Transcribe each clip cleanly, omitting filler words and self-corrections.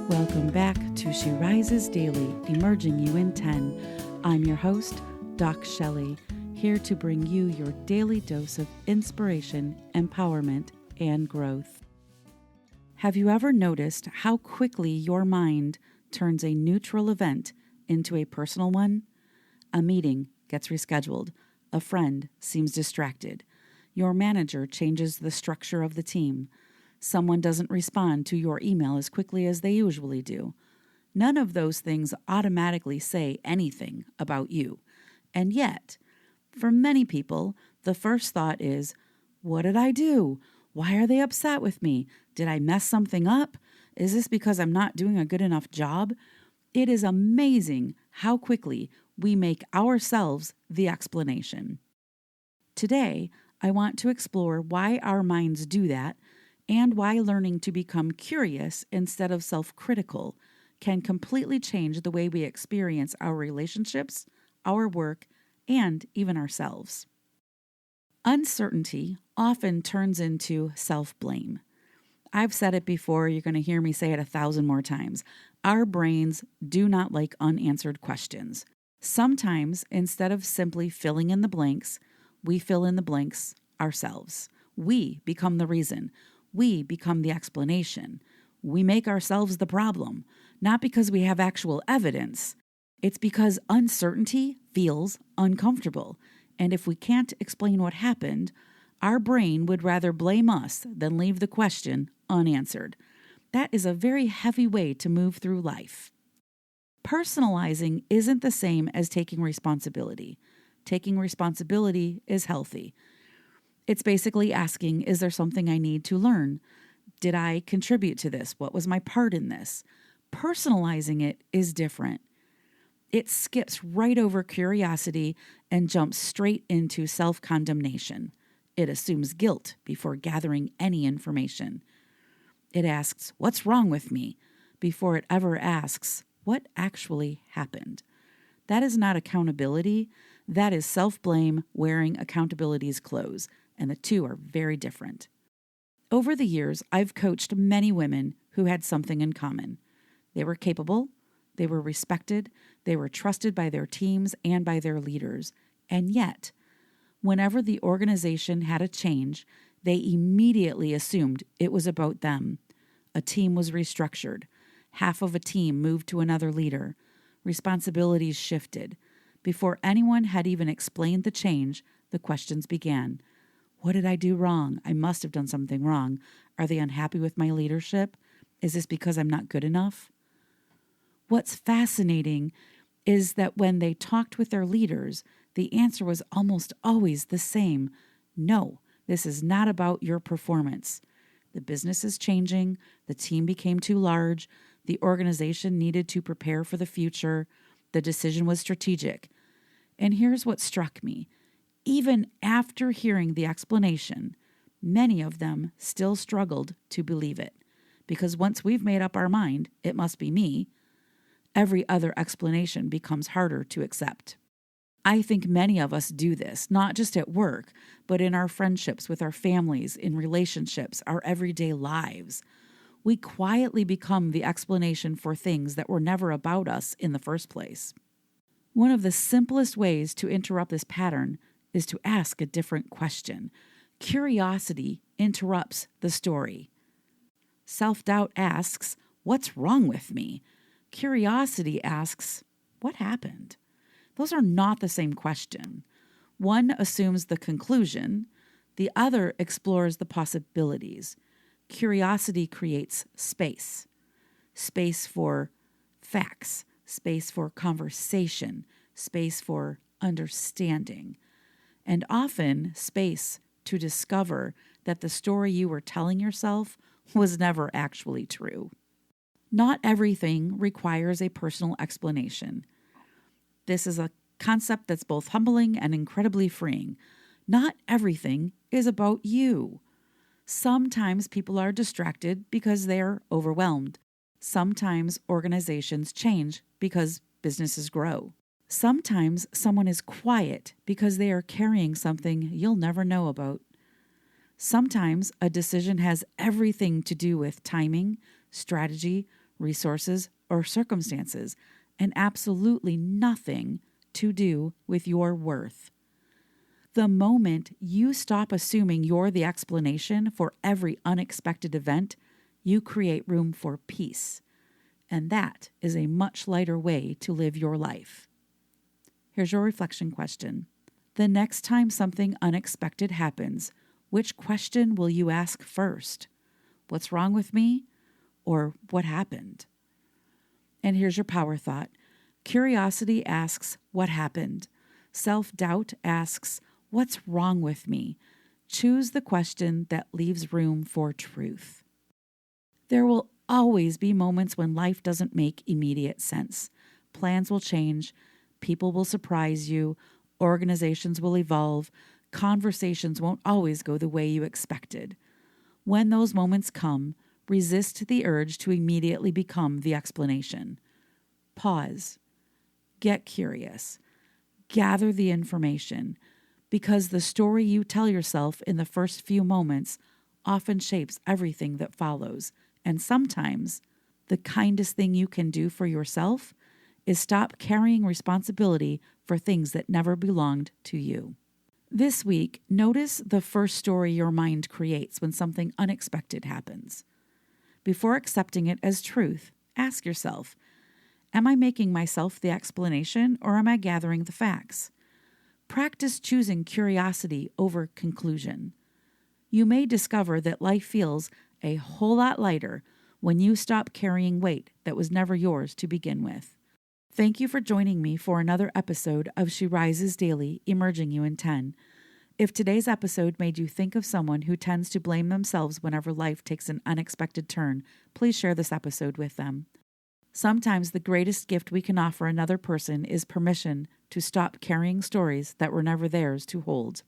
Welcome back to She Rises Daily, Emerging You in 10. I'm your host, Doc Shelley, here to bring you your daily dose of inspiration, empowerment, and growth. Have you ever noticed how quickly your mind turns a neutral event into a personal one? A meeting gets rescheduled. A friend seems distracted. Your manager changes the structure of the team. Someone doesn't respond to your email as quickly as they usually do. None of those things automatically say anything about you. And yet, for many people, the first thought is, what did I do? Why are they upset with me? Did I mess something up? Is this because I'm not doing a good enough job? It is amazing how quickly we make ourselves the explanation. Today, I want to explore why our minds do that and why learning to become curious instead of self-critical can completely change the way we experience our relationships, our work, and even ourselves. Uncertainty often turns into self-blame. I've said it before, you're going to hear me say it 1,000 more times. Our brains do not like unanswered questions. Sometimes, instead of simply filling in the blanks, we fill in the blanks ourselves. We become the reason. We become the explanation. We make ourselves the problem, not because we have actual evidence. It's because uncertainty feels uncomfortable. And if we can't explain what happened, our brain would rather blame us than leave the question unanswered. That is a very heavy way to move through life. Personalizing isn't the same as taking responsibility. Taking responsibility is healthy. It's basically asking, is there something I need to learn? Did I contribute to this? What was my part in this? Personalizing it is different. It skips right over curiosity and jumps straight into self-condemnation. It assumes guilt before gathering any information. It asks, what's wrong with me? Before it ever asks, what actually happened? That is not accountability. That is self-blame wearing accountability's clothes, and the two are very different. Over the years, I've coached many women who had something in common. They were capable, they were respected, they were trusted by their teams and by their leaders, and yet, whenever the organization had a change, they immediately assumed it was about them. A team was restructured. Half of a team moved to another leader. Responsibilities shifted. Before anyone had even explained the change, the questions began. What did I do wrong? I must have done something wrong. Are they unhappy with my leadership? Is this because I'm not good enough? What's fascinating is that when they talked with their leaders, the answer was almost always the same. No, this is not about your performance. The business is changing. The team became too large. The organization needed to prepare for the future. The decision was strategic. And here's what struck me. Even after hearing the explanation, many of them still struggled to believe it. Because once we've made up our mind, it must be me, every other explanation becomes harder to accept. I think many of us do this, not just at work, but in our friendships, with our families, in relationships, our everyday lives. We quietly become the explanation for things that were never about us in the first place. One of the simplest ways to interrupt this pattern is to ask a different question. Curiosity interrupts the story. Self-doubt asks, what's wrong with me? Curiosity asks, what happened? Those are not the same question. One assumes the conclusion, the other explores the possibilities. Curiosity creates space. Space for facts, space for conversation, space for understanding, and often space to discover that the story you were telling yourself was never actually true. Not everything requires a personal explanation. This is a concept that's both humbling and incredibly freeing. Not everything is about you. Sometimes people are distracted because they're overwhelmed. Sometimes organizations change because businesses grow. Sometimes someone is quiet because they are carrying something you'll never know about. Sometimes a decision has everything to do with timing, strategy, resources, or circumstances, and absolutely nothing to do with your worth. The moment you stop assuming you're the explanation for every unexpected event, you create room for peace. And that is a much lighter way to live your life. Here's your reflection question. The next time something unexpected happens, which question will you ask first? What's wrong with me? Or what happened? And here's your power thought. Curiosity asks, what happened? Self-doubt asks, what's wrong with me? Choose the question that leaves room for truth. There will always be moments when life doesn't make immediate sense. Plans will change, people will surprise you, organizations will evolve, conversations won't always go the way you expected. When those moments come, resist the urge to immediately become the explanation. Pause. Get curious. Gather the information, because the story you tell yourself in the first few moments often shapes everything that follows. And sometimes the kindest thing you can do for yourself is stop carrying responsibility for things that never belonged to you. This week, notice the first story your mind creates when something unexpected happens. Before accepting it as truth, ask yourself, am I making myself the explanation, or am I gathering the facts? Practice choosing curiosity over conclusion. You may discover that life feels a whole lot lighter when you stop carrying weight that was never yours to begin with. Thank you for joining me for another episode of She Rises Daily, Emerging You in 10. If today's episode made you think of someone who tends to blame themselves whenever life takes an unexpected turn, please share this episode with them. Sometimes the greatest gift we can offer another person is permission to stop carrying stories that were never theirs to hold.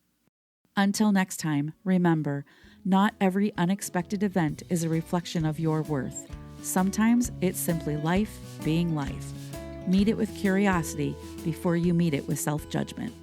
Until next time, remember, not every unexpected event is a reflection of your worth. Sometimes it's simply life being life. Meet it with curiosity before you meet it with self-judgment.